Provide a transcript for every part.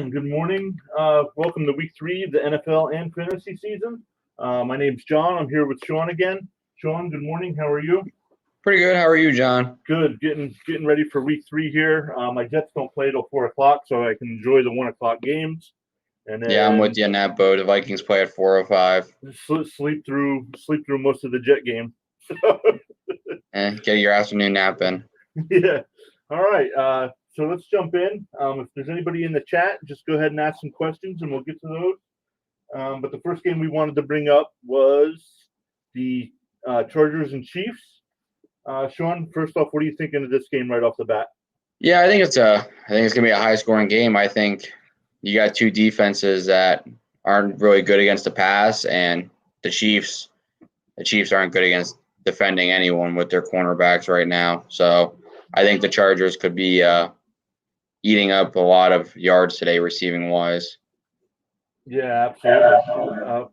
and good morning. Welcome to week 3 of the NFL and fantasy season. My name's John. I'm here with Sean again. Sean, good morning. How are you? Pretty good. How are you, John? Good. Getting ready for week 3 here. My Jets don't play till 4 o'clock, so I can enjoy the 1 o'clock games. And then Yeah, I'm with you in that boat. The Vikings play at 4:05. Sleep through most of the Jet game. Get your afternoon nap in. Yeah. All right. So let's jump in. If there's anybody in the chat, just go ahead and ask some questions, and we'll get to those. But the first game we wanted to bring up was the Chargers and Chiefs. Sean, first off, what are you thinking of this game right off the bat? Yeah, I think it's gonna be a high-scoring game. I think you got two defenses that aren't really good against the pass, and the Chiefs aren't good against defending anyone with their cornerbacks right now. So I think the Chargers could be eating up a lot of yards today, receiving wise. Yeah, absolutely.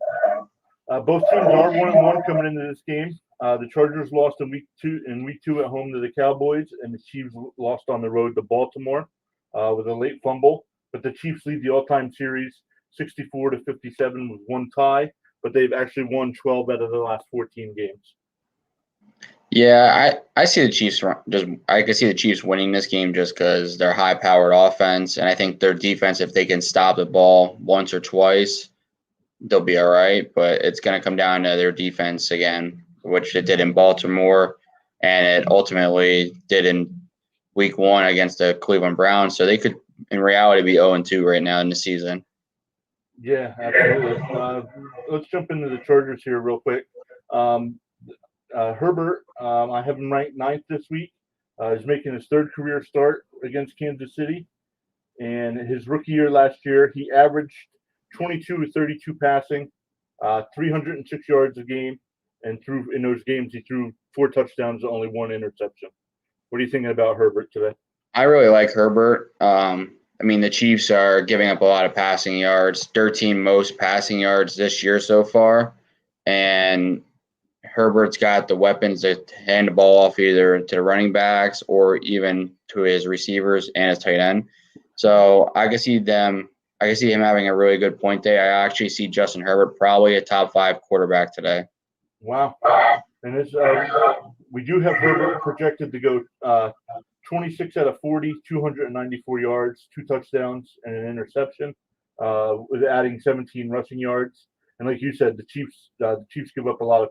Both teams are 1-1 coming into this game. The Chargers lost in week two at home to the Cowboys, and the Chiefs lost on the road to Baltimore with a late fumble. But the Chiefs lead the all-time series 64-57 with one tie, but they've actually won 12 out of the last 14 games. Yeah, I see the Chiefs I can see the Chiefs winning this game just because they're high-powered offense, and I think their defense, if they can stop the ball once or twice, they'll be all right. But it's going to come down to their defense again, which it did in Baltimore, and it ultimately did in Week 1 against the Cleveland Browns. So they could, in reality, be 0-2 right now in the season. Yeah, absolutely. Let's jump into the Chargers here real quick. Herbert, I have him ranked 9th this week. He's making his 3rd career start against Kansas City. And his rookie year last year, he averaged 22-32 passing, 306 yards a game. And in those games, he threw 4 touchdowns and only 1 interception. What are you thinking about Herbert today? I really like Herbert. The Chiefs are giving up a lot of passing yards, 13 most passing yards this year so far. And Herbert's got the weapons to hand the ball off either to the running backs or even to his receivers and his tight end. So I can see him having a really good point day. I actually see Justin Herbert probably a top 5 quarterback today. Wow. And we do have Herbert projected to go 26 out of 40, 294 yards, 2 touchdowns, and an interception, with adding 17 rushing yards. And like you said, the Chiefs give up a lot of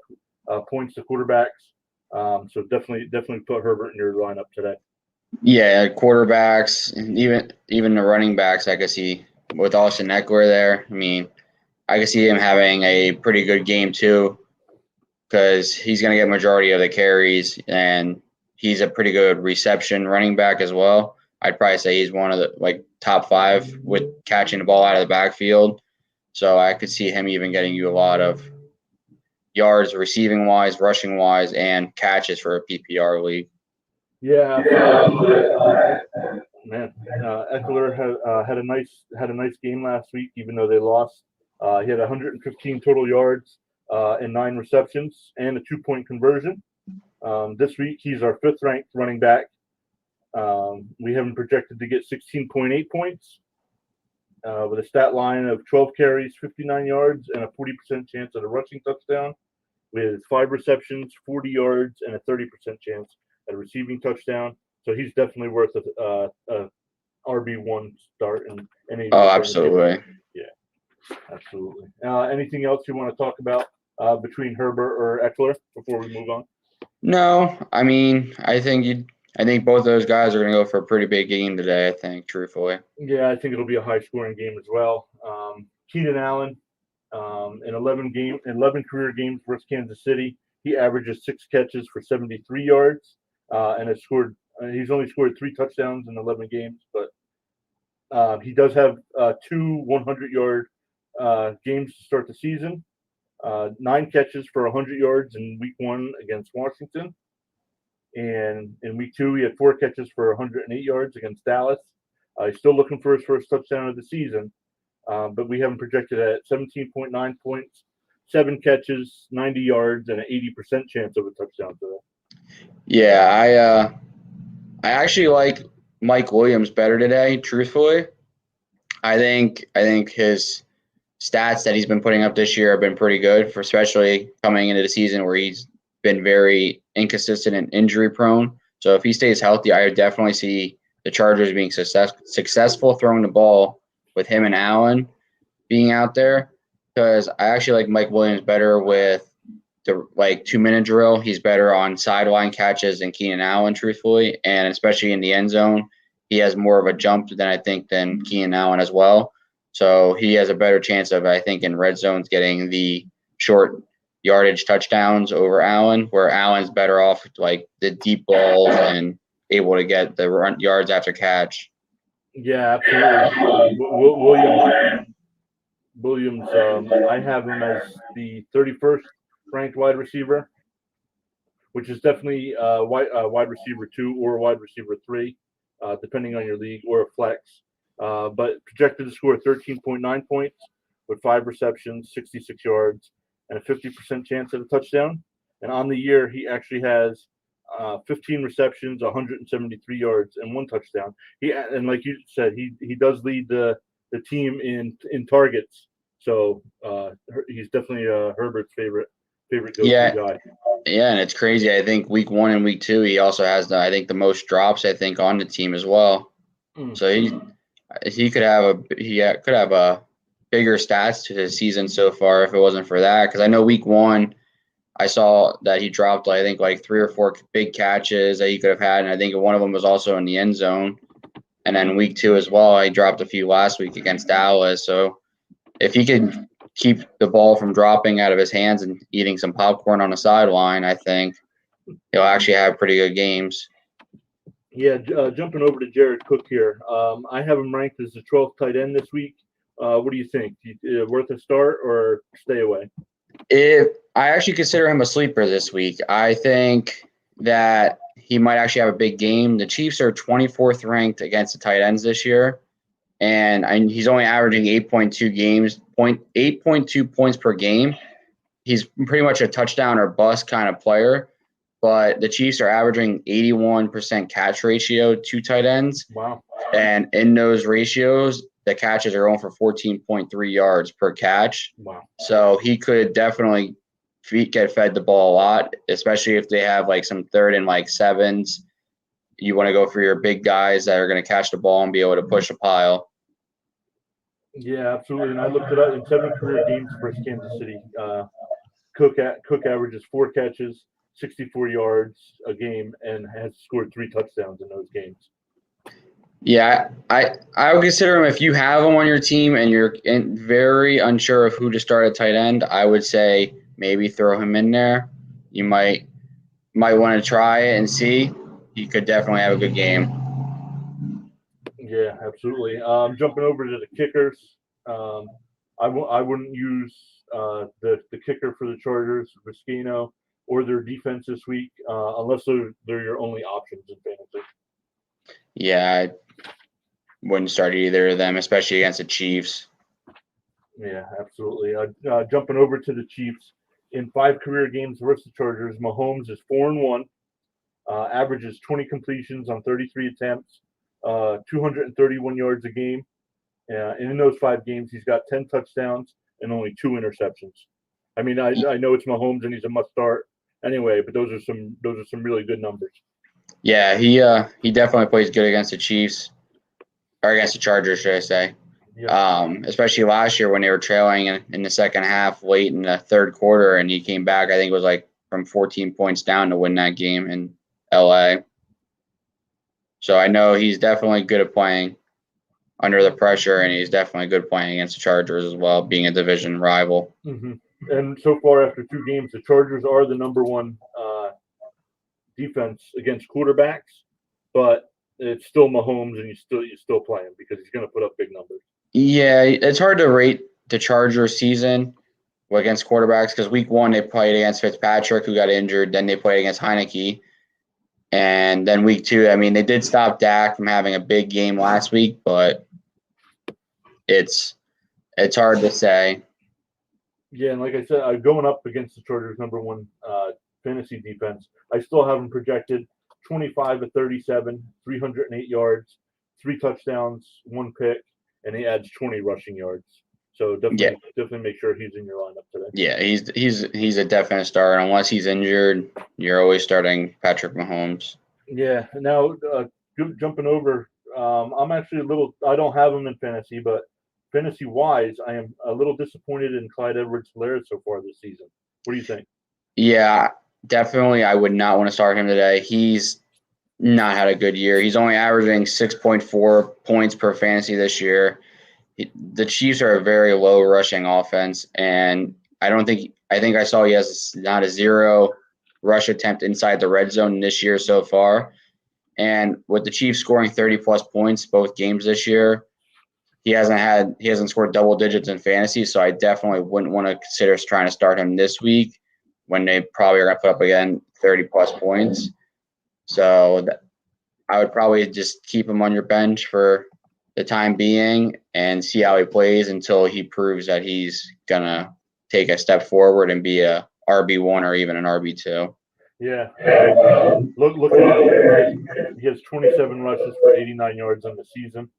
points to quarterbacks. So definitely put Herbert in your lineup today. Yeah, quarterbacks, even the running backs, I could see with Austin Eckler there. I could see him having a pretty good game too, because he's going to get majority of the carries, and he's a pretty good reception running back as well. I'd probably say he's one of the top 5 with catching the ball out of the backfield. So I could see him even getting you a lot of yards receiving wise, rushing wise, and catches for a PPR league. Yeah, man. Eckler had a nice game last week, even though they lost. He had 115 total yards and 9 receptions and a 2-point conversion. This week he's our 5th ranked running back. We have him projected to get 16.8 points with a stat line of 12 carries, 59 yards, and a 40% chance at a rushing touchdown, with 5 receptions, 40 yards, and a 30% chance at a receiving touchdown. So he's definitely worth a RB1 start in any. Oh, absolutely. Yeah, absolutely. Anything else you want to talk about between Herbert or Eckler before we move on? No, I think both of those guys are going to go for a pretty big game today, I think, truthfully. Yeah, I think it'll be a high-scoring game as well. Keenan Allen, in 11 career games versus Kansas City, he averages 6 catches for 73 yards, and he's only scored 3 touchdowns in 11 games, but he does have 2 100-yard games to start the season. 9 catches for 100 yards in week 1 against Washington. And in week 2, he had 4 catches for 108 yards against Dallas. He's still looking for his first touchdown of the season, but we have him projected at 17.9 points, 7 catches, 90 yards, and an 80% chance of a touchdown today. Yeah, I actually like Mike Williams better today, truthfully. I think his stats that he's been putting up this year have been pretty good, for especially coming into the season where he's been very inconsistent and injury prone. So if he stays healthy, I would definitely see the Chargers being successful throwing the ball with him and Allen being out there, because I actually like Mike Williams better with the 2-minute drill. He's better on sideline catches than Keenan Allen, truthfully, and especially in the end zone, he has more of a jump than Keenan Allen as well. So he has a better chance of, I think, in red zones getting the short yardage touchdowns over Allen, where Allen's better off with, the deep balls and able to get the run yards after catch. Yeah, absolutely. Williams, I have him as the 31st ranked wide receiver, which is definitely wide receiver 2 or wide receiver 3, depending on your league, or a flex. But projected to score 13.9 points with 5 receptions, 66 yards, and a 50% chance at a touchdown. And on the year, he actually has 15 receptions, 173 yards, and 1 touchdown. And like you said, he does lead the team in targets. So he's definitely Herbert's favorite go-to guy. Yeah, and it's crazy. I think week 1 and week 2, he also has the most drops, I think, on the team as well. So he could have a bigger stats to his season so far if it wasn't for that. Because I know week 1, I saw that he dropped, I think, 3 or 4 big catches that he could have had, and I think one of them was also in the end zone. And then week 2 as well, he dropped a few last week against Dallas. So if he could keep the ball from dropping out of his hands and eating some popcorn on the sideline, I think he'll actually have pretty good games. Yeah, jumping over to Jared Cook here. I have him ranked as the 12th tight end this week. What do you think? Worth a start or stay away? I actually consider him a sleeper this week. I think that he might actually have a big game. The Chiefs are 24th ranked against the tight ends this year, and he's only averaging 8.2 points per game. He's pretty much a touchdown or bust kind of player, but the Chiefs are averaging 81% catch ratio to tight ends. Wow. And in those ratios, the catches are going for 14.3 yards per catch. Wow. So he could definitely get fed the ball a lot, especially if they have some 3rd and 7s. You want to go for your big guys that are going to catch the ball and be able to push a pile. Yeah, absolutely. And I looked it up in 7 career games versus Kansas City. Cook averages 4 catches, 64 yards a game, and has scored 3 touchdowns in those games. Yeah, I would consider him, if you have him on your team and you're very unsure of who to start at tight end, I would say maybe throw him in there. You might want to try it and see. He could definitely have a good game. Yeah, absolutely. Jumping over to the kickers, I wouldn't use the kicker for the Chargers, Chennault, or their defense this week, unless they're your only options in fantasy. Yeah, I wouldn't start either of them, especially against the Chiefs. Yeah, absolutely. Jumping over to the Chiefs, in 5 career games versus the Chargers, Mahomes is 4-1, averages 20 completions on 33 attempts, 231 yards a game. And in those 5 games, he's got 10 touchdowns and only 2 interceptions. I mean, I know it's Mahomes and he's a must start anyway, but those are some really good numbers. Yeah, he definitely plays good against the Chiefs, or against the Chargers, should I say? Yeah. Especially last year when they were trailing in the second half, late in the 3rd quarter, and he came back. I think it was from 14 points down to win that game in LA. So I know he's definitely good at playing under the pressure, and he's definitely good playing against the Chargers as well, being a division rival. Mm-hmm. And so far, after 2 games, the Chargers are the number 1 defense against quarterbacks, but it's still Mahomes, and you still play him because he's going to put up big numbers. Yeah, it's hard to rate the Chargers season against quarterbacks because week 1 they played against Fitzpatrick, who got injured. Then they played against Heineke. And then week 2, I mean, they did stop Dak from having a big game last week, but it's hard to say. Yeah, and like I said, going up against the Chargers' number 1 fantasy defense, I still have them projected 25 of 37, 308 yards, 3 touchdowns, 1 pick, and he adds 20 rushing yards. So definitely make sure he's in your lineup today. Yeah, he's a definite starter. Unless he's injured, you're always starting Patrick Mahomes. Yeah. Now, jumping over, I'm actually I don't have him in fantasy, but fantasy-wise, I am a little disappointed in Clyde Edwards-Helaire so far this season. What do you think? Yeah, definitely. I would not want to start him today. He's not had a good year. He's only averaging 6.4 points per fantasy this year. The Chiefs are a very low rushing offense, and I think I saw he has not a 0 rush attempt inside the red zone this year so far. And with the Chiefs scoring 30-plus points both games this year, he hasn't scored double digits in fantasy, so I definitely wouldn't want to consider trying to start him this week when they probably are going to put up again 30-plus points. So I would probably just keep him on your bench for the time being and see how he plays until he proves that he's going to take a step forward and be a RB1 or even an RB2. Yeah. Look at it. He has 27 rushes for 89 yards on the season.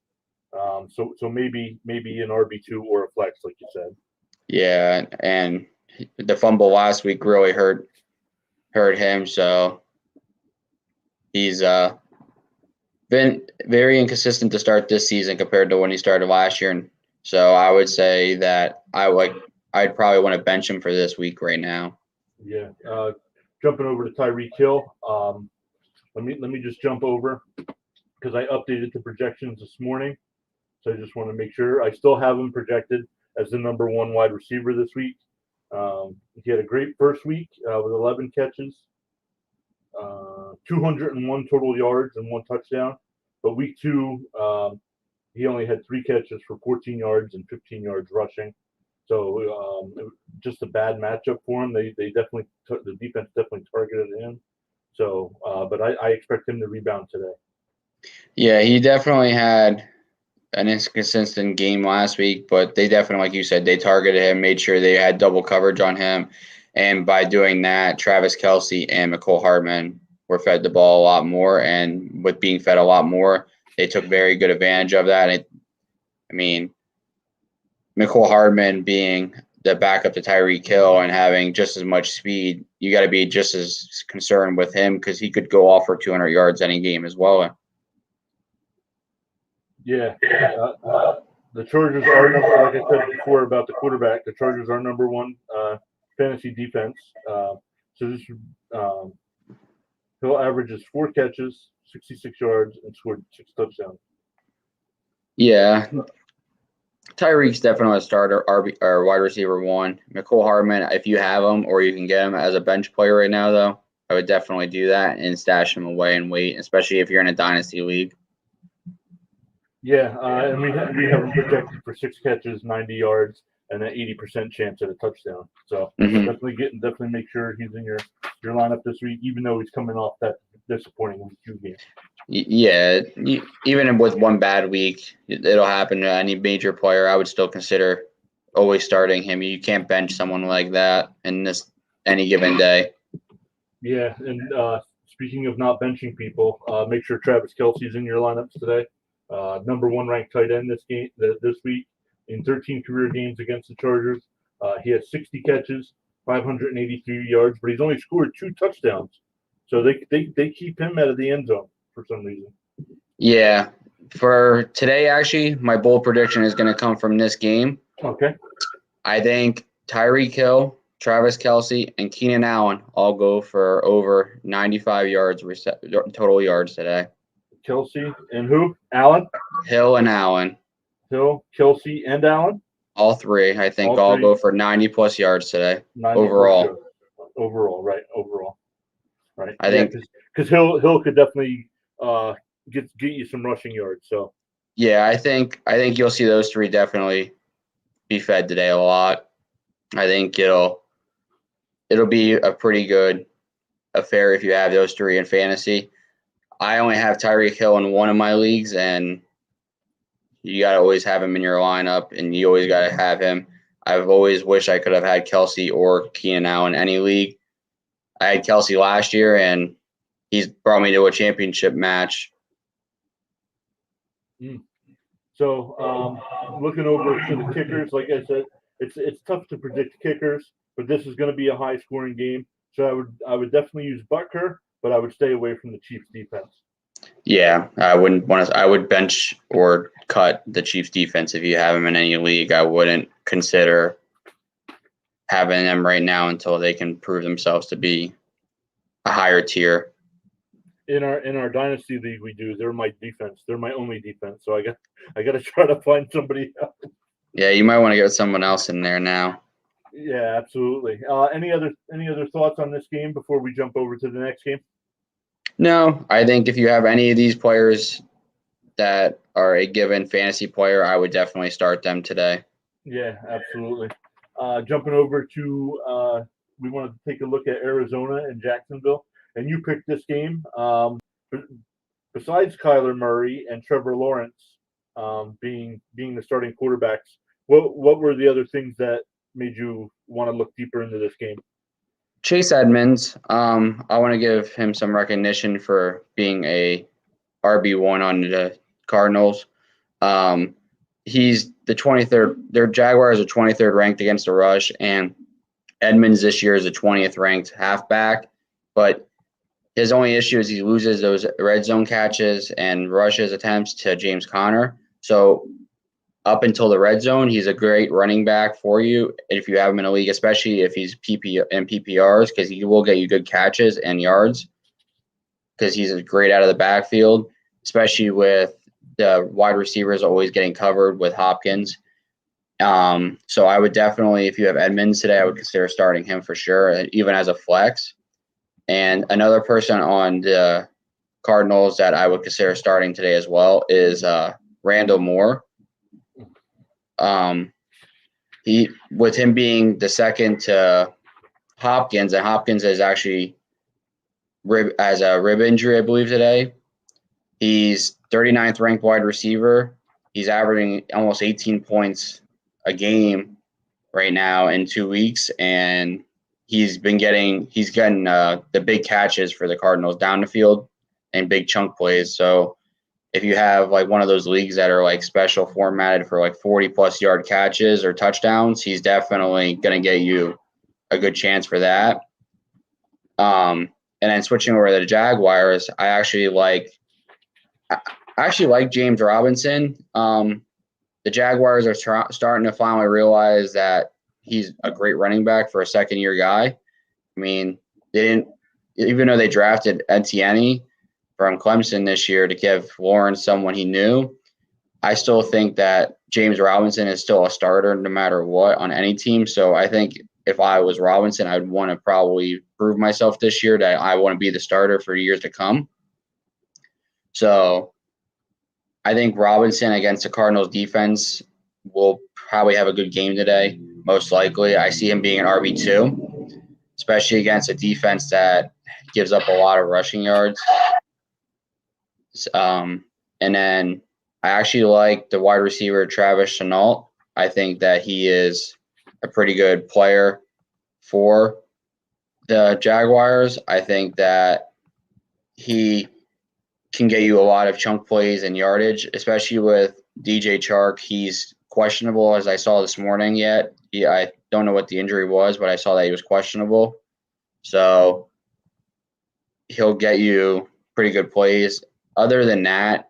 So maybe an RB2 or a flex, like you said. Yeah, and the fumble last week really hurt him, so he's been very inconsistent to start this season compared to when he started last year. And so I would say that I'd probably want to bench him for this week right now. Yeah. Jumping over to Tyreek Hill. Let me just jump over because I updated the projections this morning. So I just want to make sure I still have him projected as the number 1 wide receiver this week. He had a great first week with 11 catches. 201 total yards and 1 touchdown. But week 2, he only had 3 catches for 14 yards and 15 yards rushing. So just a bad matchup for him. They definitely the defense definitely targeted him. So, but I expect him to rebound today. Yeah, he definitely had an inconsistent game last week, but they definitely, like you said, they targeted him, made sure they had double coverage on him. And by doing that, Travis Kelce and Mecole Hardman were fed the ball a lot more. And with being fed a lot more, they took very good advantage of that. Mecole Hardman being the backup to Tyreek Hill and having just as much speed, you got to be just as concerned with him because he could go off for 200 yards any game as well. Yeah. The Chargers are like I said before about the quarterback. The Chargers are number 1 fantasy defense. So this Hill averages 4 catches, 66 yards, and scored 6 touchdowns. Yeah, Tyreek's definitely a starter, RB or wide receiver 1. Mecole Hardman, if you have him or you can get him as a bench player right now, though, I would definitely do that and stash him away and wait, especially if you're in a dynasty league. Yeah, and we have him projected for 6 catches, 90 yards, and an 80% chance at a touchdown. So definitely make sure he's in your lineup this week, even though he's coming off that disappointing week 2 game. Yeah, even with one bad week, it'll happen to any major player. I would still consider always starting him. You can't bench someone like that in any given day. Yeah, and speaking of not benching people, make sure Travis Kelce's in your lineups today. Number 1 ranked tight end this week in 13 career games against the Chargers. He has 60 catches, 583 yards, but he's only scored 2 touchdowns. So they keep him out of the end zone for some reason. Yeah. For today, actually, my bold prediction is going to come from this game. Okay. I think Tyreek Hill, Travis Kelce, and Keenan Allen all go for over 95 yards total yards today. Kelce and who? Allen? Hill and Allen. Hill, Kelce, and Allen? All 3, I think, all go for 90-plus yards today overall. Overall, right? Overall, right? I think because Hill could definitely get you some rushing yards. So yeah, I think you'll see those 3 definitely be fed today a lot. I think it'll be a pretty good affair if you have those 3 in fantasy. I only have Tyreek Hill in one of my leagues, and you got to always have him in your lineup, and you always got to have him. I've always wished I could have had Kelce or Keenan Allen in any league. I had Kelce last year, and he's brought me to a championship match. So looking over to the kickers, like I said, it's tough to predict kickers, but this is going to be a high scoring game. So I would definitely use Butker, but I would stay away from the Chiefs defense. Yeah, I wouldn't want to. I would bench or cut the Chiefs defense if you have them in any league. I wouldn't consider having them right now until they can prove themselves to be a higher tier. In our dynasty league, we do. They're my defense. They're my only defense. So I got to try to find somebody else. Yeah, you might want to get someone else in there now. Yeah, absolutely. Any other thoughts on this game before we jump over to the next game? No, I think if you have any of these players that are a given fantasy player, I would definitely start them today. Yeah, absolutely. Jumping over to we wanted to take a look at Arizona and Jacksonville, and you picked this game. Besides Kyler Murray and Trevor Lawrence being the starting quarterbacks, what were the other things that made you want to look deeper into this game? Chase Edmonds, I want to give him some recognition for being a RB1 on the Cardinals. He's the 23rd. Their Jaguars are 23rd ranked against the rush, and Edmonds this year is a 20th ranked halfback. But his only issue is he loses those red zone catches and rushes attempts to James Conner. So up until the red zone, he's a great running back for you if you have him in a league, especially if he's PPRs, because he will get you good catches and yards because he's great out of the backfield, especially with the wide receivers always getting covered with Hopkins. So I would definitely, if you have Edmonds today, I would consider starting him for sure, even as a flex. And another person on the Cardinals that I would consider starting today as well is Randall Moore. He, with him being the second to Hopkins, and Hopkins is actually has a rib injury, I believe, today. He's 39th ranked wide receiver. He's averaging almost 18 points a game right now in 2 weeks, and he's getting the big catches for the Cardinals down the field and big chunk plays. So if you have like one of those leagues that are like special formatted for like 40+ yard catches or touchdowns, he's definitely going to get you a good chance for that. And then switching over to the Jaguars, I actually like James Robinson. The Jaguars are starting to finally realize that he's a great running back for a second-year guy. I mean, they didn't, even though they drafted Etienne from Clemson this year to give Lawrence someone he knew, I still think that James Robinson is still a starter no matter what on any team. So I think if I was Robinson, I'd want to probably prove myself this year that I want to be the starter for years to come. So I think Robinson against the Cardinals defense will probably have a good game today, most likely. I see him being an RB2, especially against a defense that gives up a lot of rushing yards. And then I actually like the wide receiver Travis Chennault. I think that he is a pretty good player for the Jaguars. I think that he can get you a lot of chunk plays and yardage, especially with DJ Chark. He's questionable, as I saw this morning yet. I don't know what the injury was, but I saw that he was questionable. So he'll get you pretty good plays. Other than that,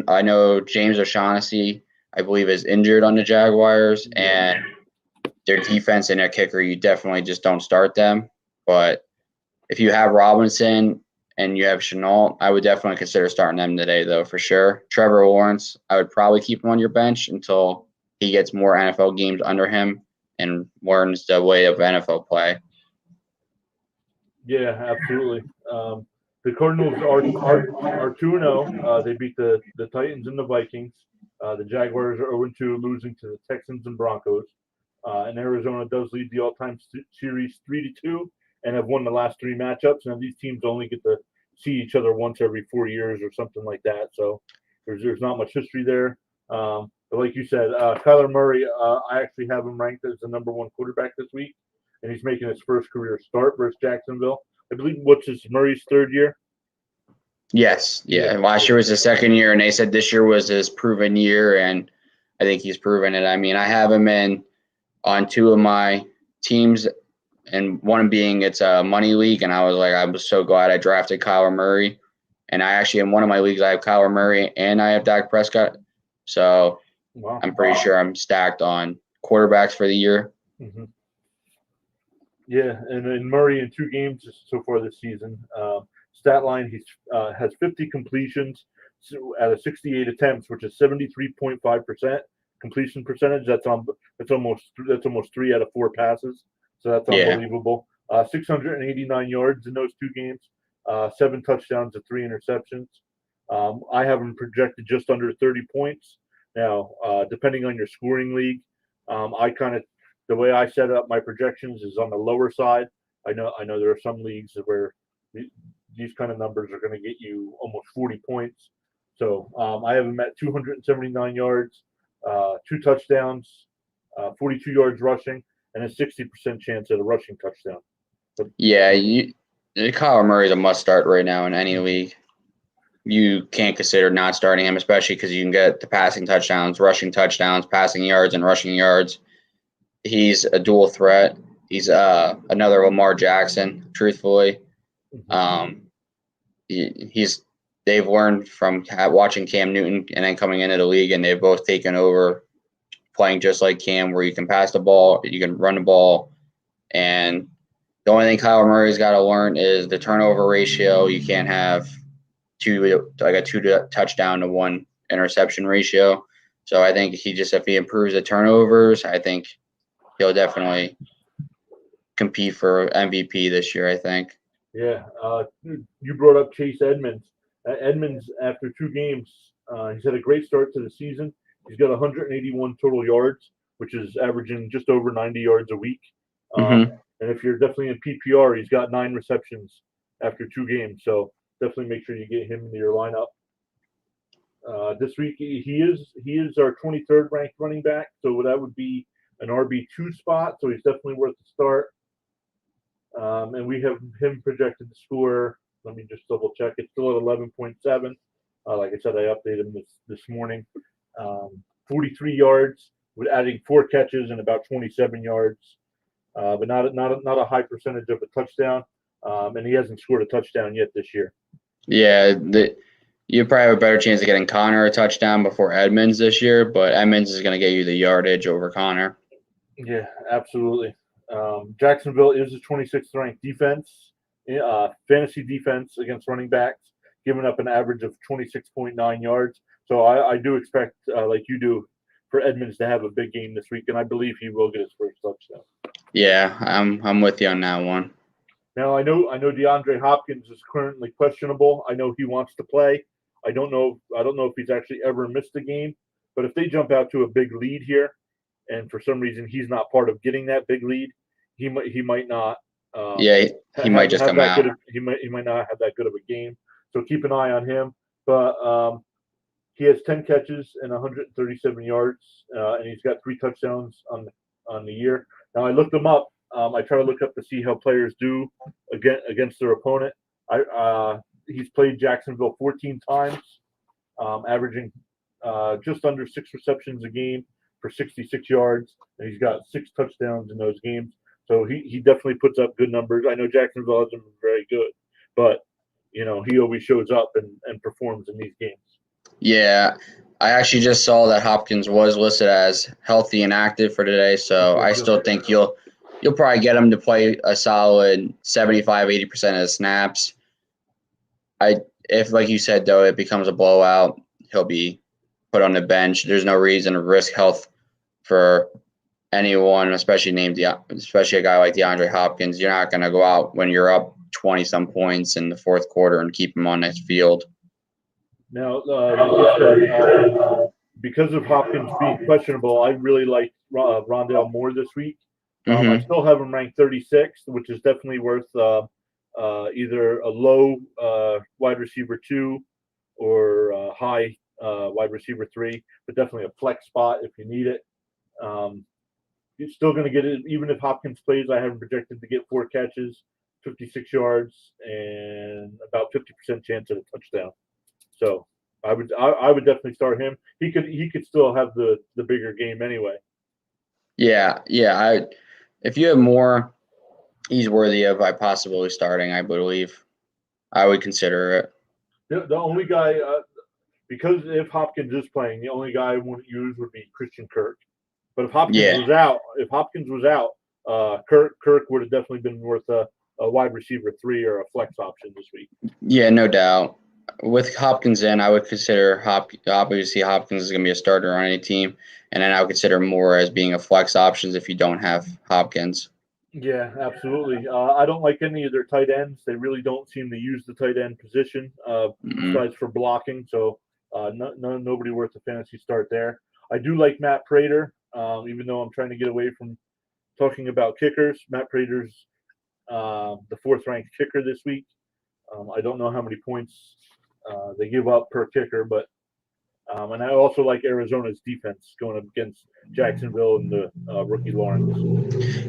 I know James O'Shaughnessy, I believe, is injured on the Jaguars, and their defense and their kicker, you definitely just don't start them. But if you have Robinson and you have Chennault, I would definitely consider starting them today, though, for sure. Trevor Lawrence, I would probably keep him on your bench until he gets more NFL games under him and learns the way of NFL play. Yeah, absolutely. The Cardinals are 2-0. They beat the Titans and the Vikings. The Jaguars are 0-2, losing to the Texans and Broncos. And Arizona does lead the all-time series 3-2 and have won the last 3 matchups. Now these teams only get to see each other once every 4 years or something like that. So there's not much history there. But like you said, Kyler Murray, I actually have him ranked as the number 1 quarterback this week, and he's making his first career start versus Jacksonville. I believe what's his Murray's 3rd year? Yes, yeah. Last year was his second year, and they said this year was his proven year, and I think he's proven it. I mean, I have him on two of my teams, and one being it's a money league, and I was so glad I drafted Kyler Murray, and I actually in one of my leagues I have Kyler Murray and I have Dak Prescott, so Wow. I'm pretty sure I'm stacked on quarterbacks for the year. Mm-hmm. Yeah, and in Murray in 2 games so far this season, stat line he has 50 completions out of 68 attempts, which is 73.5% completion percentage. That's almost 3 out of 4 passes. So that's unbelievable. 689 yards in those 2 games, 7 touchdowns and 3 interceptions. I have him projected just under 30 points. Now, depending on your scoring league, the way I set up my projections is on the lower side. I know there are some leagues where these kind of numbers are going to get you almost 40 points. So I have him at 279 yards, 2 touchdowns, 42 yards rushing, and a 60% chance at a rushing touchdown. But, Kyler Murray is a must start right now in any league. You can't consider not starting him, especially because you can get the passing touchdowns, rushing touchdowns, passing yards, and rushing yards. He's a dual threat. He's another Lamar Jackson, truthfully. They've learned from watching Cam Newton and then coming into the league, and they've both taken over playing just like Cam, where you can pass the ball, you can run the ball, and the only thing Kyler Murray's got to learn is the turnover ratio. You can't have a 2 touchdown to 1 interception ratio. So I think if he improves the turnovers, I think he'll definitely compete for MVP this year, I think. Yeah. You brought up Chase Edmonds. Edmonds, after 2 games, he's had a great start to the season. He's got 181 total yards, which is averaging just over 90 yards a week. And if you're definitely in PPR, he's got 9 receptions after 2 games. So definitely make sure you get him into your lineup. This week he is our 23rd ranked running back, so that would be an RB2 spot. So he's definitely worth the start. And we have him projected to score. Let me just double check. It's still at 11.7. Like I said, I updated him this morning. 43 yards with adding 4 catches and about 27 yards, but not a high percentage of a touchdown. And he hasn't scored a touchdown yet this year. Yeah, you probably have a better chance of getting Connor a touchdown before Edmonds this year, but Edmonds is going to get you the yardage over Connor. Yeah, absolutely. Jacksonville is the 26th ranked defense, fantasy defense against running backs, giving up an average of 26.9 yards. So I do expect, like you do, for Edmonds to have a big game this week, and I believe he will get his first touchdown. Yeah, I'm with you on that one. Now I know DeAndre Hopkins is currently questionable. I know he wants to play. I don't know if he's actually ever missed a game, but if they jump out to a big lead here, and for some reason he's not part of getting that big lead, he might not. He might just come out. He might not have that good of a game. So keep an eye on him. But he has 10 catches and 137 yards, and he's got 3 touchdowns on the year. Now I looked him up. I try to look up to see how players do against their opponent. He's played Jacksonville 14 times, averaging just under 6 receptions a game for 66 yards, and he's got 6 touchdowns in those games. So he definitely puts up good numbers. I know Jacksonville hasn't been very good, but he always shows up and performs in these games. Yeah, I actually just saw that Hopkins was listed as healthy and active for today, so I still think you'll probably get him to play a solid 75-80% of the snaps. If, like you said, though, it becomes a blowout, he'll be put on the bench. There's no reason to risk health for anyone, especially a guy like DeAndre Hopkins. You're not going to go out when you're up 20-some points in the fourth quarter and keep him on this field. Now, because of Hopkins being questionable, I really like Randall Moore this week. I still have him ranked 36th, which is definitely worth either a low wide receiver 2 or a high wide receiver 3, but definitely a flex spot if you need it. You're still going to get it, even if Hopkins plays. I have him projected to get 4 catches, 56 yards, and about 50% chance at a touchdown. So I would definitely start him. He could still have the bigger game anyway. Yeah. If you have Moore, he's worthy of possibly starting. I believe I would consider it. The only guy, because if Hopkins is playing, the only guy I wouldn't use would be Christian Kirk. But if Hopkins was out, Kirk would have definitely been worth a wide receiver 3 or a flex option this week. Yeah, no doubt. With Hopkins in, I would consider obviously Hopkins is going to be a starter on any team, and then I would consider Moore as being a flex options if you don't have Hopkins. Yeah, absolutely. I don't like any of their tight ends. They really don't seem to use the tight end position besides for blocking. So nobody worth a fantasy start there. I do like Matt Prater, even though I'm trying to get away from talking about kickers. Matt Prater's the 4th-ranked kicker this week. I don't know how many points they give up per kicker, but and I also like Arizona's defense going up against Jacksonville and the rookie Lawrence.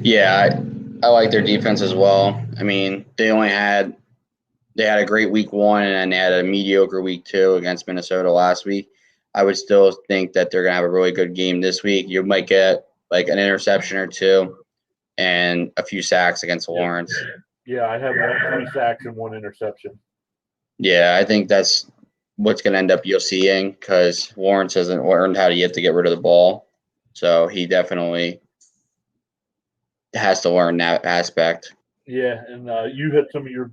Yeah, I like their defense as well. I mean, they had a great week 1 and then they had a mediocre week 2 against Minnesota last week. I would still think that they're gonna have a really good game this week. You might get like an interception or 2 and a few sacks against Lawrence. Yeah, I have 3 sacks and 1 interception. Yeah, I think that's what's going to end up you'll seeing because Lawrence hasn't learned how to yet to get rid of the ball. So he definitely has to learn that aspect. Yeah, and you had some of your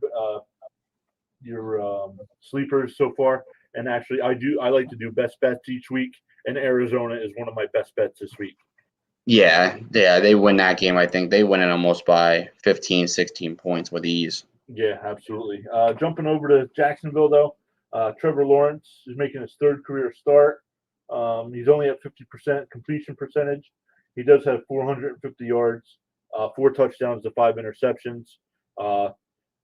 sleepers so far, and actually I like to do best bets each week, and Arizona is one of my best bets this week. Yeah, they win that game. I think they win it almost by 15, 16 points with ease. Yeah, absolutely. Jumping over to Jacksonville, though, Trevor Lawrence is making his 3rd career start. He's only at 50% completion percentage. He does have 450 yards, 4 touchdowns to 5 interceptions.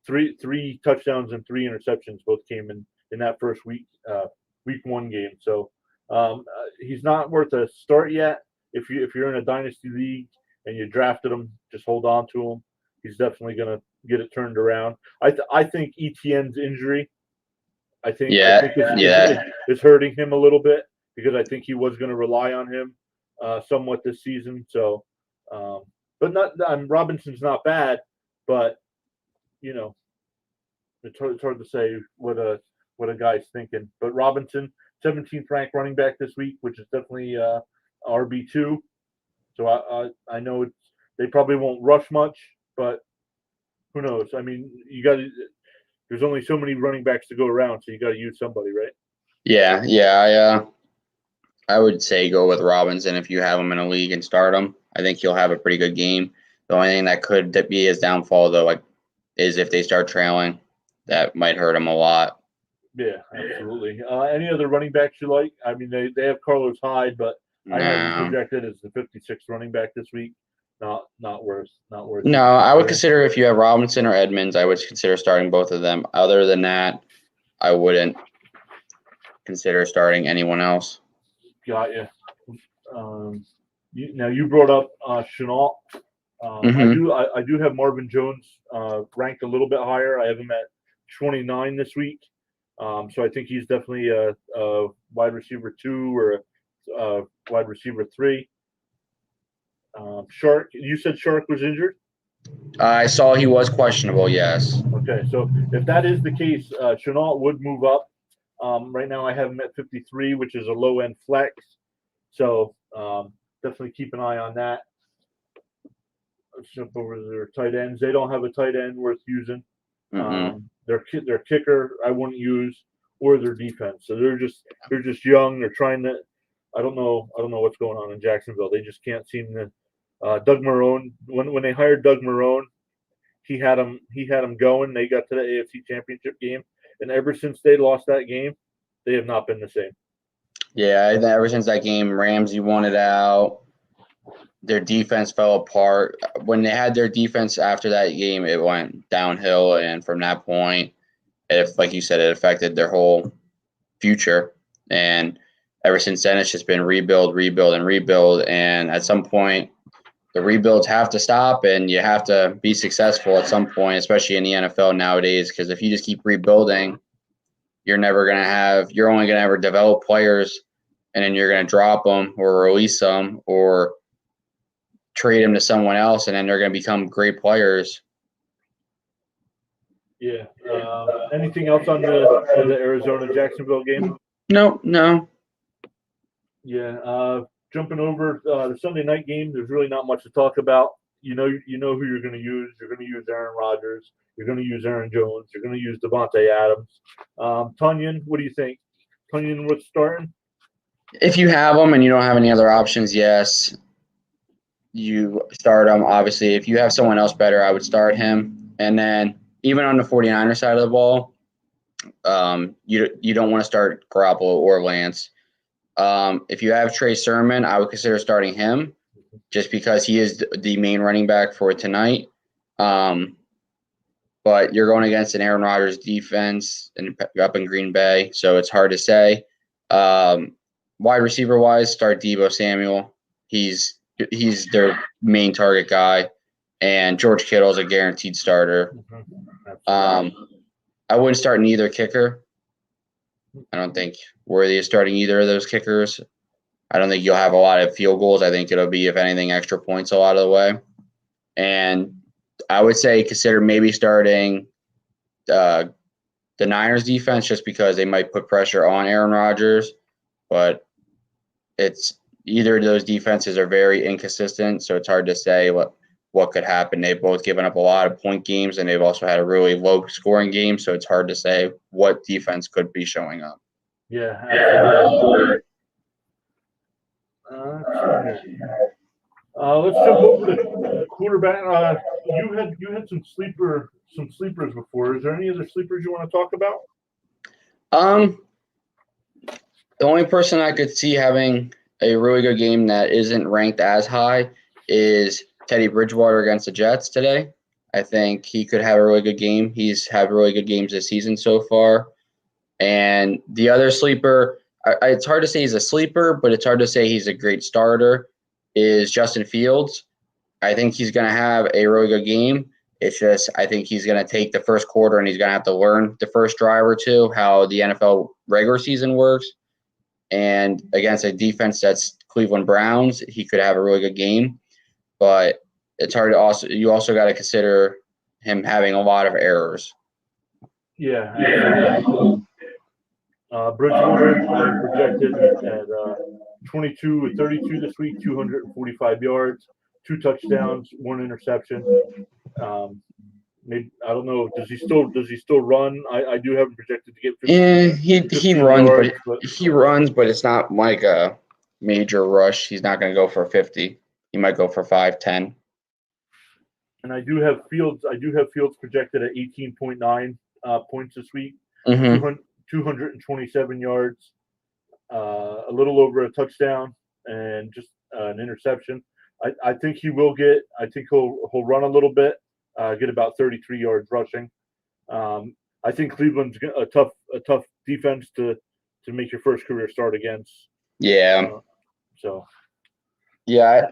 Three touchdowns and 3 interceptions both came in that first week 1 game. So he's not worth a start yet. If you're in a dynasty league and you drafted him, just hold on to him. He's definitely going to get it turned around. I think ETN's injury, I think is hurting him a little bit because I think he was going to rely on him somewhat this season. So, but not Robinson's not bad, but it's hard to say what a guy's thinking. But Robinson, 17th ranked running back this week, which is definitely RB2. So I know they probably won't rush much, but who knows? I mean, there's only so many running backs to go around, so you got to use somebody, right? Yeah. I would say go with Robinson if you have him in a league and start him. I think he'll have a pretty good game. The only thing that could be his downfall, though, is if they start trailing. That might hurt him a lot. Yeah, absolutely. Any other running backs you like? I mean, they have Carlos Hyde, but I have him projected as the 56th running back this week. Not worth. No, I would consider if you have Robinson or Edmonds, I would consider starting both of them. Other than that, I wouldn't consider starting anyone else. Got you. Now you brought up Chennault. I do have Marvin Jones ranked a little bit higher. I have him at 29 this week. So I think he's definitely a wide receiver 2 or a wide receiver 3. Shark, you said Shark was injured? I saw he was questionable, yes. Okay, so if that is the case, Chennault would move up. Right now I have him at 53, which is a low-end flex. So definitely keep an eye on that. Let's jump over to their tight ends. They don't have a tight end worth using. Their kicker I wouldn't use, or their defense. So they're just young. They're trying to. I don't know what's going on in Jacksonville. They just can't seem to. Doug Marrone. When they hired Doug Marrone, he had him going. They got to the AFC Championship game, and ever since they lost that game, they have not been the same. Yeah, ever since that game, Ramsey wanted out. Their defense fell apart. When they had their defense after that game, it went downhill, and from that point, like you said, it affected their whole future. And ever since then, it's just been rebuild. And at some point, the rebuilds have to stop, and you have to be successful at some point, especially in the NFL nowadays. Because if you just keep rebuilding, you're only going to ever develop players, and then you're going to drop them or release them or trade them to someone else, and then they're going to become great players. Yeah. Anything else on the Arizona-Jacksonville game? No. Yeah. Jumping over the Sunday night game, there's really not much to talk about. You know who you're going to use. You're going to use Aaron Rodgers. You're going to use Aaron Jones. You're going to use Devontae Adams. Tunyon, what do you think? Tunyon was starting? If you have them and you don't have any other options, yes, you start him. Obviously, if you have someone else better, I would start him. And then even on the 49ers side of the ball, you don't want to start Garoppolo or Lance. If you have Trey Sermon, I would consider starting him just because he is the main running back for tonight. But you're going against an Aaron Rodgers defense and up in Green Bay, so it's hard to say. Wide receiver-wise, start Deebo Samuel. He's their main target guy, and George Kittle's a guaranteed starter. I wouldn't start neither kicker. I don't think worthy of starting either of those kickers. I don't think you'll have a lot of field goals. I think it'll be, if anything, extra points a lot of the way. And I would say consider maybe starting the Niners defense just because they might put pressure on Aaron Rodgers. But it's either of those defenses are very inconsistent, so it's hard to say what could happen. They've both given up a lot of point games, and they've also had a really low-scoring game, so it's hard to say what defense could be showing up. Yeah, absolutely. Let's jump over to quarterback. You had some sleepers before. Is there any other sleepers you want to talk about? The only person I could see having a really good game that isn't ranked as high is Teddy Bridgewater against the Jets today. I think he could have a really good game. He's had really good games this season so far. And the other sleeper, it's hard to say he's a sleeper, but it's hard to say he's a great starter, is Justin Fields. I think he's going to have a really good game. It's just I think he's going to take the first quarter and he's going to have to learn the first drive or two how the NFL regular season works. And against a defense that's Cleveland Browns, he could have a really good game. But it's hard to you also got to consider him having a lot of errors. Yeah. Bridgewater projected at 22-32 this week, 245 yards, 2 touchdowns, 1 interception. Maybe I don't know. Does he still run? I do have him projected to get 15, he runs, yards, but it's not like a major rush. He's not going to go for 50. He might go for 5-10. And I do have Fields projected at 18.9 points this week, 227 yards, a little over a touchdown, and just an interception. I think he will get. I think he'll run a little bit, get about 33 yards rushing. I think Cleveland's a tough defense to make your first career start against. Yeah. Yeah,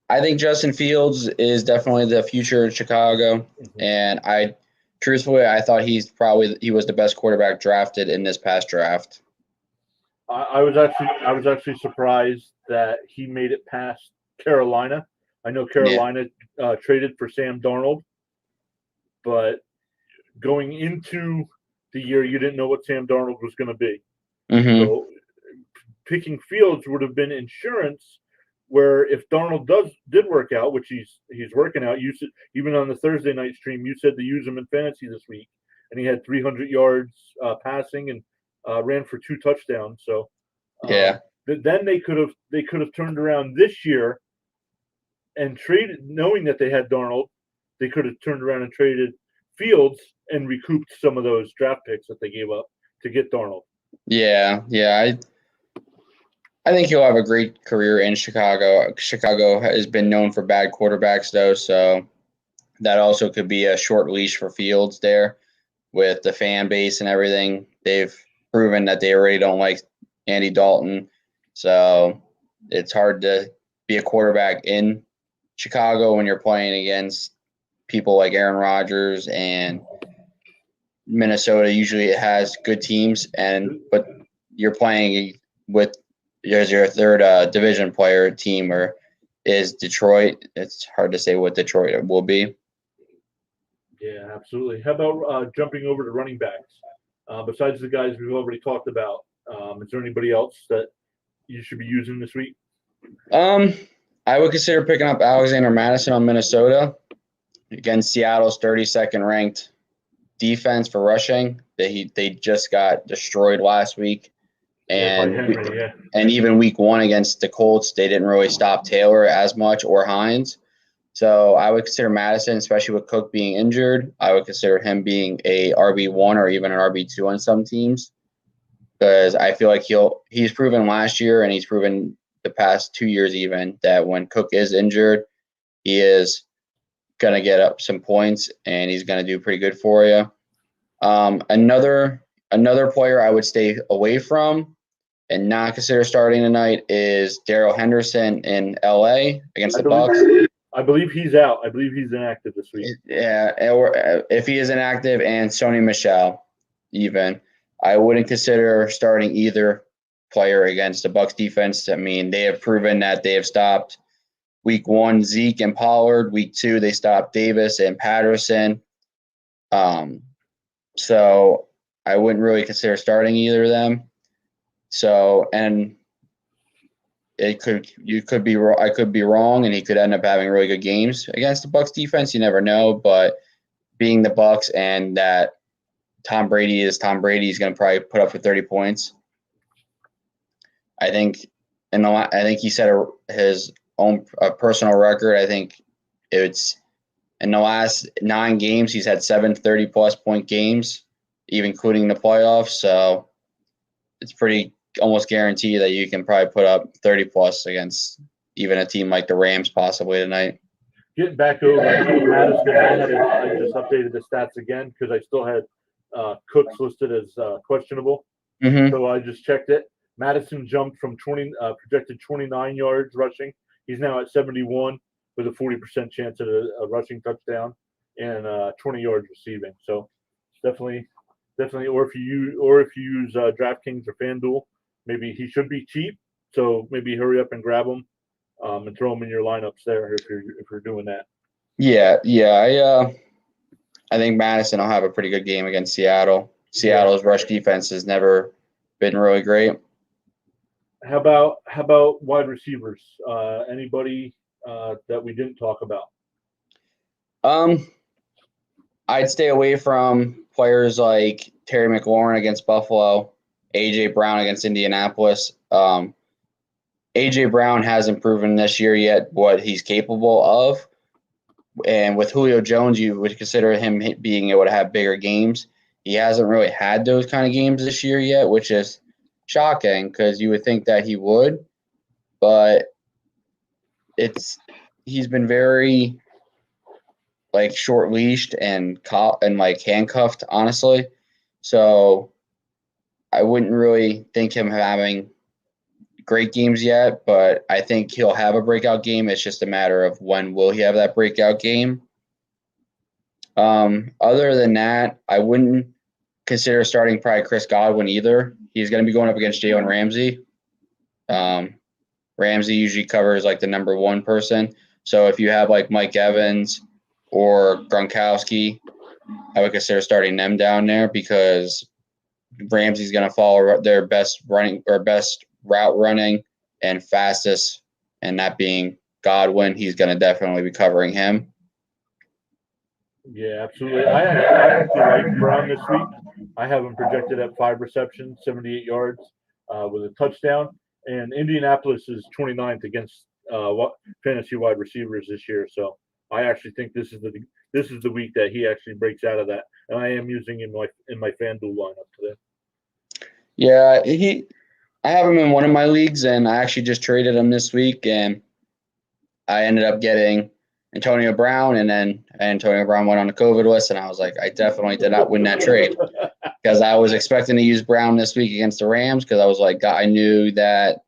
I think Justin Fields is definitely the future in Chicago, and truthfully, I thought he was the best quarterback drafted in this past draft. I was actually surprised that he made it past Carolina. I know Carolina traded for Sam Darnold, but going into the year, you didn't know what Sam Darnold was going to be. So picking Fields would have been insurance. Where if Darnold did work out, which he's working out, you said even on the Thursday night stream, you said to use him in fantasy this week, and he had 300 yards passing and ran for 2 touchdowns. So then they could have turned around this year and traded, knowing that they had Darnold, they could have turned around and traded Fields and recouped some of those draft picks that they gave up to get Darnold. Yeah. I think he'll have a great career in Chicago. Chicago has been known for bad quarterbacks, though, so that also could be a short leash for Fields there with the fan base and everything. They've proven that they already don't like Andy Dalton, so it's hard to be a quarterback in Chicago, when you're playing against people like Aaron Rodgers and Minnesota, usually it has good teams, but you're playing with there's your third division player team, or is Detroit. It's hard to say what Detroit will be. Yeah, absolutely. How about jumping over to running backs? Besides the guys we've already talked about, is there anybody else that you should be using this week? I would consider picking up Alexander Madison on Minnesota against Seattle's 32nd ranked defense for rushing. They just got destroyed last week, and Henry, and even week 1 against the Colts, they didn't really stop Taylor as much or Hines. So I would consider Madison, especially with Cook being injured, I would consider him being a RB1 or even an RB2 on some teams, because I feel like he's proven last year and he's proven the past 2 years even that when Cook is injured, he is going to get up some points and he's going to do pretty good for you. Another player I would stay away from and not consider starting tonight is Darrell Henderson in LA against the Bucs. I believe he's out. I believe he's inactive this week. Yeah, or if he is inactive, and Sony Michel even, I wouldn't consider starting either player against the Bucs defense. I mean, they have proven that they have stopped week 1 Zeke and Pollard. Week 2 they stopped Davis and Patterson. So I wouldn't really consider starting either of them. So, and I could be wrong, and he could end up having really good games against the Bucs defense. You never know, but being the Bucs and that Tom Brady is Tom Brady, he's going to probably put up for 30 points. I think he set his own personal record. I think it's in the last 9 games he's had 7 30-plus point games, even including the playoffs. So it's pretty almost guaranteed that you can probably put up 30-plus against even a team like the Rams possibly tonight. Getting back over to Madison, I just updated the stats again because I still had Cooks listed as questionable. Mm-hmm. So I just checked it. Madison jumped from projected 29 yards rushing. He's now at 71 with a 40% chance at a rushing touchdown and 20 yards receiving. So definitely, or if you use DraftKings or FanDuel, maybe he should be cheap. So maybe hurry up and grab him and throw him in your lineups there if you're doing that. Yeah. I think Madison will have a pretty good game against Seattle. Seattle's rush defense has never been really great. How about wide receivers? Anybody that we didn't talk about? I'd stay away from players like Terry McLaurin against Buffalo, A.J. Brown against Indianapolis. A.J. Brown hasn't proven this year yet what he's capable of. And with Julio Jones, you would consider him being able to have bigger games. He hasn't really had those kind of games this year yet, which is shocking because you would think that he would. But he's been very short leashed and handcuffed, honestly. So I wouldn't really think him having great games yet, but I think he'll have a breakout game. It's just a matter of when will he have that breakout game. Other than that, I wouldn't consider starting probably Chris Godwin either. He's going to be going up against Jaylen Ramsey. Ramsey usually covers the number 1 person. So if you have Mike Evans or Gronkowski, I would consider starting them down there because Ramsey's going to follow their best route running and fastest, and that being Godwin. He's going to definitely be covering him. Yeah, absolutely. I actually like Brown this week. I have him projected at 5 receptions, 78 yards with a touchdown. And Indianapolis is 29th against fantasy wide receivers this year. So I actually think this is the week that he actually breaks out of that. And I am using him in my FanDuel lineup today. Yeah, I have him in one of my leagues, and I actually just traded him this week, and I ended up getting Antonio Brown, and then Antonio Brown went on the COVID list, and I was like, I definitely did not win that trade because I was expecting to use Brown this week against the Rams because I was like, I knew that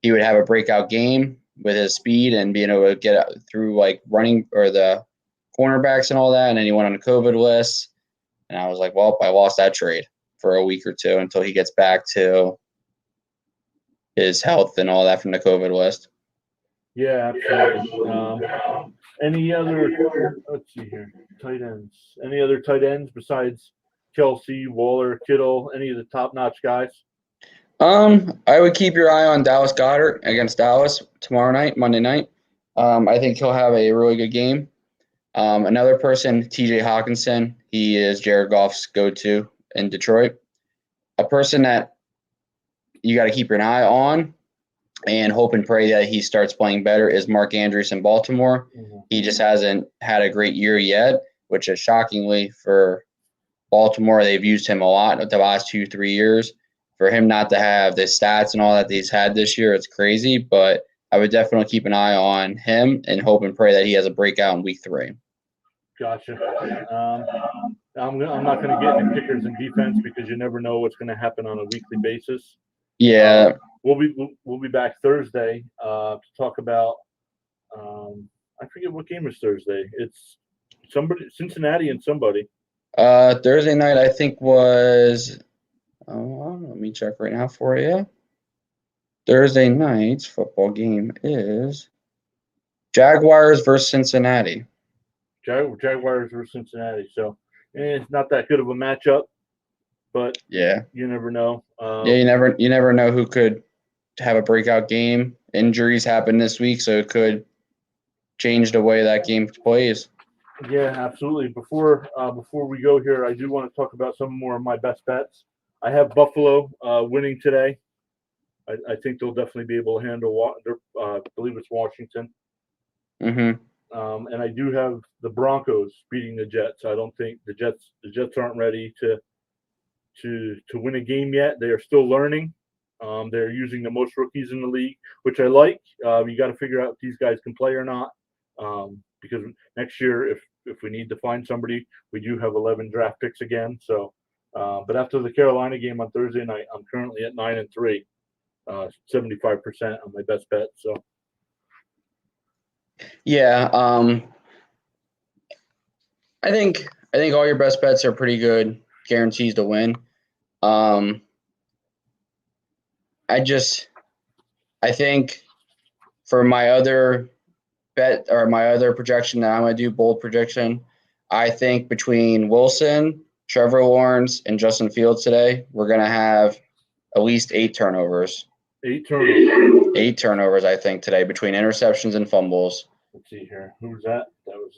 he would have a breakout game, with his speed and being able to get out through like running or the cornerbacks and all that. And then he went on a COVID list. And I was like, well, I lost that trade for a week or two until he gets back to his health and all that from the COVID list. Yeah, absolutely. Any other, let's see here, tight ends. Any other tight ends besides Kelsey, Waller, Kittle, any of the top-notch guys? I would keep your eye on Dallas Goedert against Dallas tomorrow night, Monday night. I think he'll have a really good game. Another person, T.J. Hawkinson. He is Jared Goff's go-to in Detroit. A person that you got to keep an eye on and hope and pray that he starts playing better is Mark Andrews in Baltimore. Mm-hmm. He just hasn't had a great year yet, which is shockingly for Baltimore. They've used him a lot the last 2-3 years. For him not to have the stats and all that he's had this year, it's crazy. But I would definitely keep an eye on him and hope and pray that he has a breakout in week 3. Gotcha. I'm not going to get into kickers and defense because you never know what's going to happen on a weekly basis. Yeah. We'll be back Thursday to talk about. I forget what game is Thursday. It's somebody, Cincinnati and somebody. Thursday night I think was. Let me check right now for you. Thursday night's football game is Jaguars versus Cincinnati. Jaguars versus Cincinnati. So it's not that good of a matchup, but yeah, you never know. You never know who could have a breakout game. Injuries happen this week, so it could change the way that game plays. Yeah, absolutely. Before we go here, I do want to talk about some more of my best bets. I have Buffalo winning today. I think they'll definitely be able to handle. I believe it's Washington. Mm-hmm. And I do have the Broncos beating the Jets. I don't think the Jets aren't ready to win a game yet. They are still learning. They're using the most rookies in the league, which I like. You got to figure out if these guys can play or not. Because next year, if we need to find somebody, we do have 11 draft picks again. So, but after the Carolina game on Thursday night, I'm currently at 9-3, 75% on my best bet. So, yeah, I think all your best bets are pretty good guarantees to win. I think for my other bet or my other projection that I'm going to do, bold prediction, I think between Wilson, Trevor Lawrence, and Justin Fields today, we're going to have at least 8 turnovers. 8 turnovers. 8 turnovers, I think, today between interceptions and fumbles. Let's see here. Who's that? That was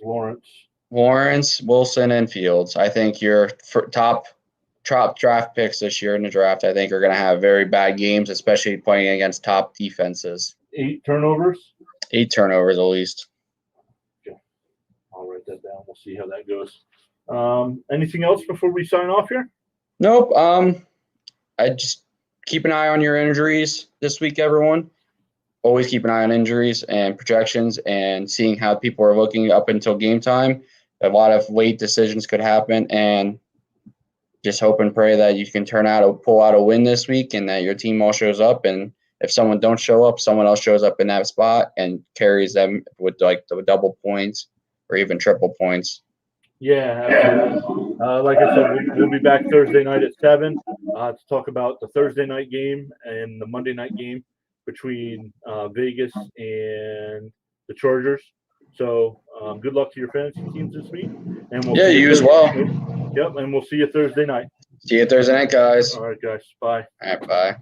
Lawrence, Wilson, and Fields. I think your top draft picks this year in the draft, I think, are going to have very bad games, especially playing against top defenses. 8 turnovers? 8 turnovers at least. Okay. I'll write that down. We'll see how that goes. Anything else before we sign off here? Nope. I just keep an eye on your injuries this week, everyone. Always keep an eye on injuries and projections and seeing how people are looking up until game time. A lot of late decisions could happen, and just hope and pray that you can pull out a win this week and that your team all shows up. And if someone don't show up, someone else shows up in that spot and carries them with like the double points or even triple points. Yeah, absolutely. Like I said, we'll be back Thursday night at 7 to talk about the Thursday night game and the Monday night game between Vegas and the Chargers. So good luck to your fantasy teams this week. And we'll see you as well. Yep, and we'll see you Thursday night. See you Thursday night, guys. All right, guys. Bye. All right, bye.